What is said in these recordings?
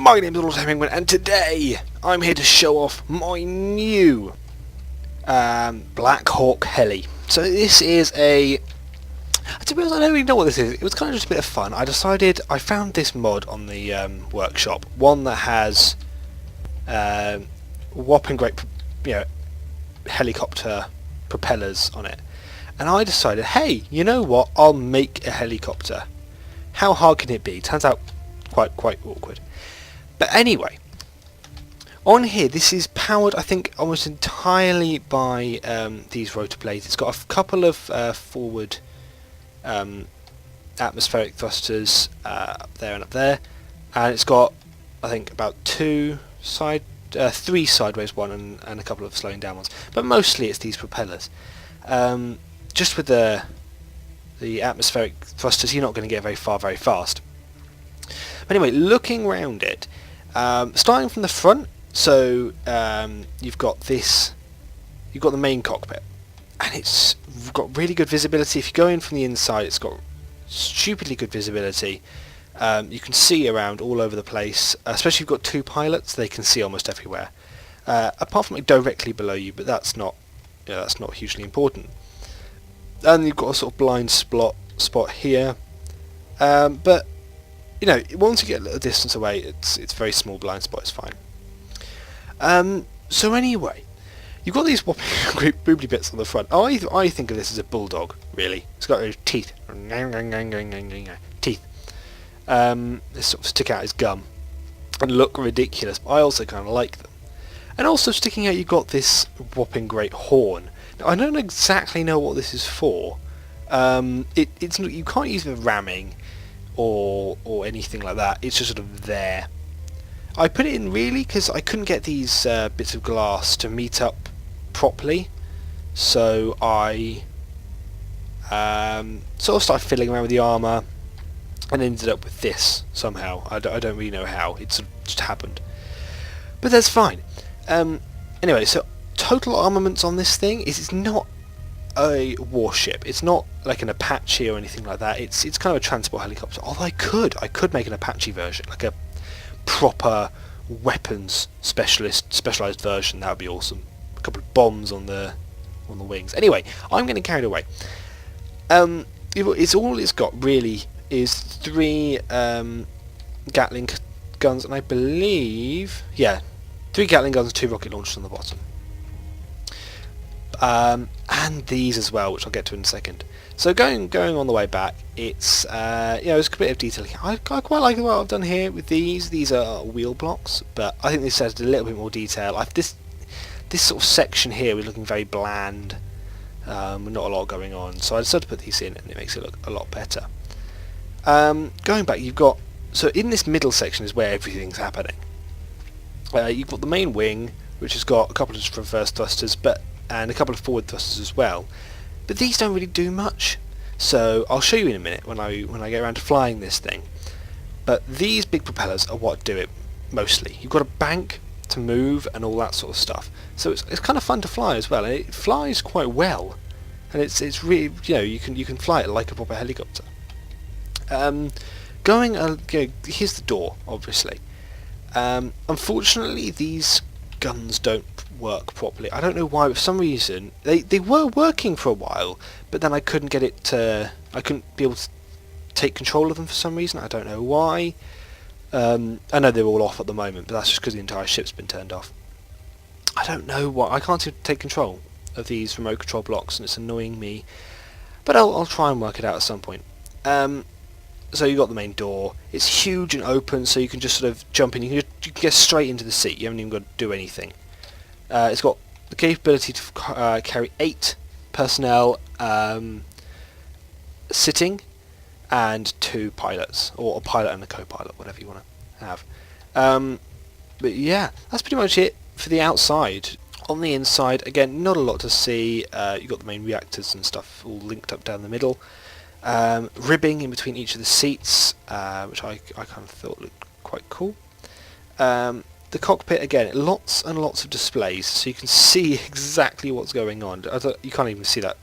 My name is Lord Hemingway, and today I'm here to show off my new Black Hawk heli. So this is a... To be honest, I don't really know what this is. It was kind of just a bit of fun. I found this mod on the workshop, one that has whopping great, helicopter propellers on it. And I decided, hey, you know what? I'll make a helicopter. How hard can it be? Turns out quite awkward. But anyway, on here, this is powered, I think, almost entirely by these rotor blades. It's got a couple of forward atmospheric thrusters up there and up there, and it's got, I think, about three sideways one and a couple of slowing down ones. But mostly it's these propellers. Just with the atmospheric thrusters, you're not going to get very far very fast. But anyway, looking around it, starting from the front, so you've got the main cockpit, and it's got really good visibility. If you go in from the inside, it's got stupidly good visibility. You can see around all over the place, especially if you've got two pilots, they can see almost everywhere. Apart from directly below you, but that's not hugely important. And you've got a sort of blind spot here, but once you get a little distance away, it's very small blind spot. It's fine. So anyway, you've got these whopping great boobly bits on the front. I think of this as a bulldog, really. It's got those teeth. Teeth. They sort of stick out his gum and look ridiculous, but I also kind of like them. And also sticking out, you've got this whopping great horn. Now, I don't exactly know what this is for. It's you can't use it for ramming or anything like that. It's just sort of there. I put it in really because I couldn't get these bits of glass to meet up properly, so I sort of started fiddling around with the armour and ended up with this somehow. I don't really know how. It sort of just happened, but that's fine. Anyway, so total armaments on this thing it's not a warship. It's not like an Apache or anything like that. It's kind of a transport helicopter. Although I could make an Apache version, like a proper weapons specialized version. That would be awesome. A couple of bombs on the wings. Anyway, I'm getting carried away. It's all it's got really is 3 Gatling guns, and I believe 3 Gatling guns and 2 rocket launchers on the bottom. And these as well, which I'll get to in a second. So going on the way back, it's it's a bit of detailing. I quite like what I've done here with these. These are wheel blocks, but I think this adds a little bit more detail. This sort of section here was looking very bland, with not a lot going on. So I decided to put these in, and it makes it look a lot better. Going back, you've got in this middle section is where everything's happening. You've got the main wing, which has got a couple of reverse thrusters, and a couple of forward thrusters as well. But these don't really do much, so I'll show you in a minute when I get around to flying this thing. But these big propellers are what do it mostly. You've got a bank to move and all that sort of stuff, so it's kind of fun to fly as well, and it flies quite well, and it's really you can fly it like a proper helicopter. Here's the door, obviously. Unfortunately, these guns don't work properly. I don't know why. For some reason, they were working for a while, but then I couldn't get it to. I couldn't be able to take control of them for some reason. I don't know why. I know they're all off at the moment, but that's just because the entire ship's been turned off. I don't know why. I can't seem to take control of these remote control blocks, and it's annoying me. But I'll try and work it out at some point. So you've got the main door. It's huge and open, so you can just sort of jump in. You can get straight into the seat. You haven't even got to do anything. It's got the capability to carry 8 personnel sitting, and 2 pilots, or a pilot and a co-pilot, whatever you want to have. But yeah, that's pretty much it for the outside. On the inside, again, not a lot to see. You've got the main reactors and stuff all linked up down the middle. Ribbing in between each of the seats, which I kind of thought looked quite cool. The cockpit, again, lots and lots of displays, so you can see exactly what's going on. You can't even see that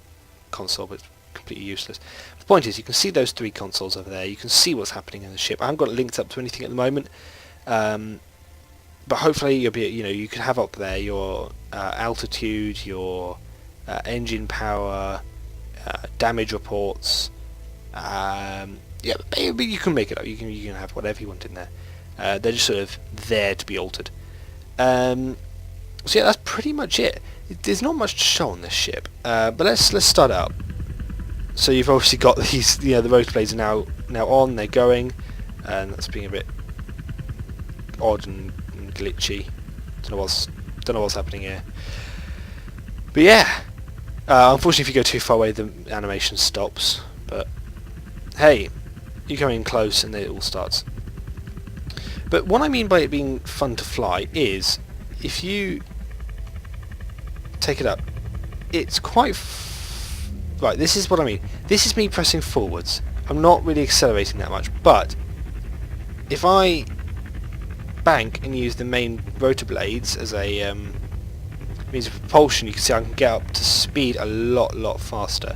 console, but it's completely useless. The point is, you can see those 3 consoles over there. You can see what's happening in the ship. I haven't got it linked up to anything at the moment, But hopefully you'll be, you can have up there your altitude, your engine power, damage reports. Yeah, but you can make it up. You can have whatever you want in there. They're just sort of there to be altered. So yeah, that's pretty much it. There's not much to show on this ship, but let's start out. So you've obviously got these, the rotor blades are now on, they're going, and that's being a bit odd and glitchy. Don't know what's happening here. But yeah, unfortunately, if you go too far away, the animation stops. But hey, you come in close, and then it all starts. But what I mean by it being fun to fly is, if you take it up, it's quite right. This is what I mean. This is me pressing forwards. I'm not really accelerating that much, but if I bank and use the main rotor blades as a means of propulsion, you can see I can get up to speed a lot faster.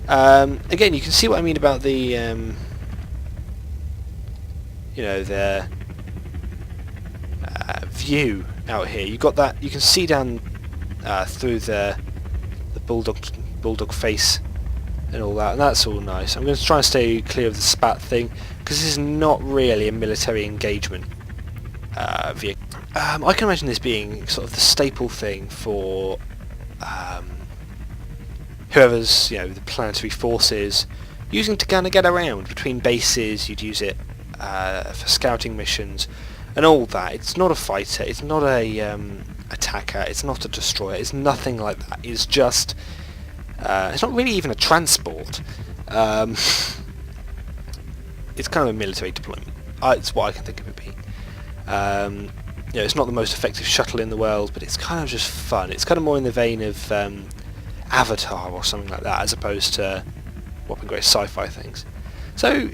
Again, you can see what I mean about the the view out here. You got that. You can see down through the bulldog face and all that, and that's all nice. I'm going to try and stay clear of the spat thing, because this is not really a military engagement vehicle. I can imagine this being sort of the staple thing for whoever's, the planetary forces, using to kind of get around between bases. You'd use it for scouting missions and all that. It's not a fighter, it's not a attacker, it's not a destroyer, it's nothing like that. It's just it's not really even a transport. It's kind of a military deployment. It's what I can think of it being. It's not the most effective shuttle in the world, but it's kind of just fun. It's kind of more in the vein of Avatar or something like that, as opposed to whopping great sci-fi things. So,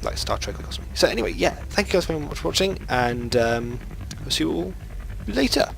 like Star Trek or something. So anyway, yeah, thank you guys very much for watching, and I'll see you all later.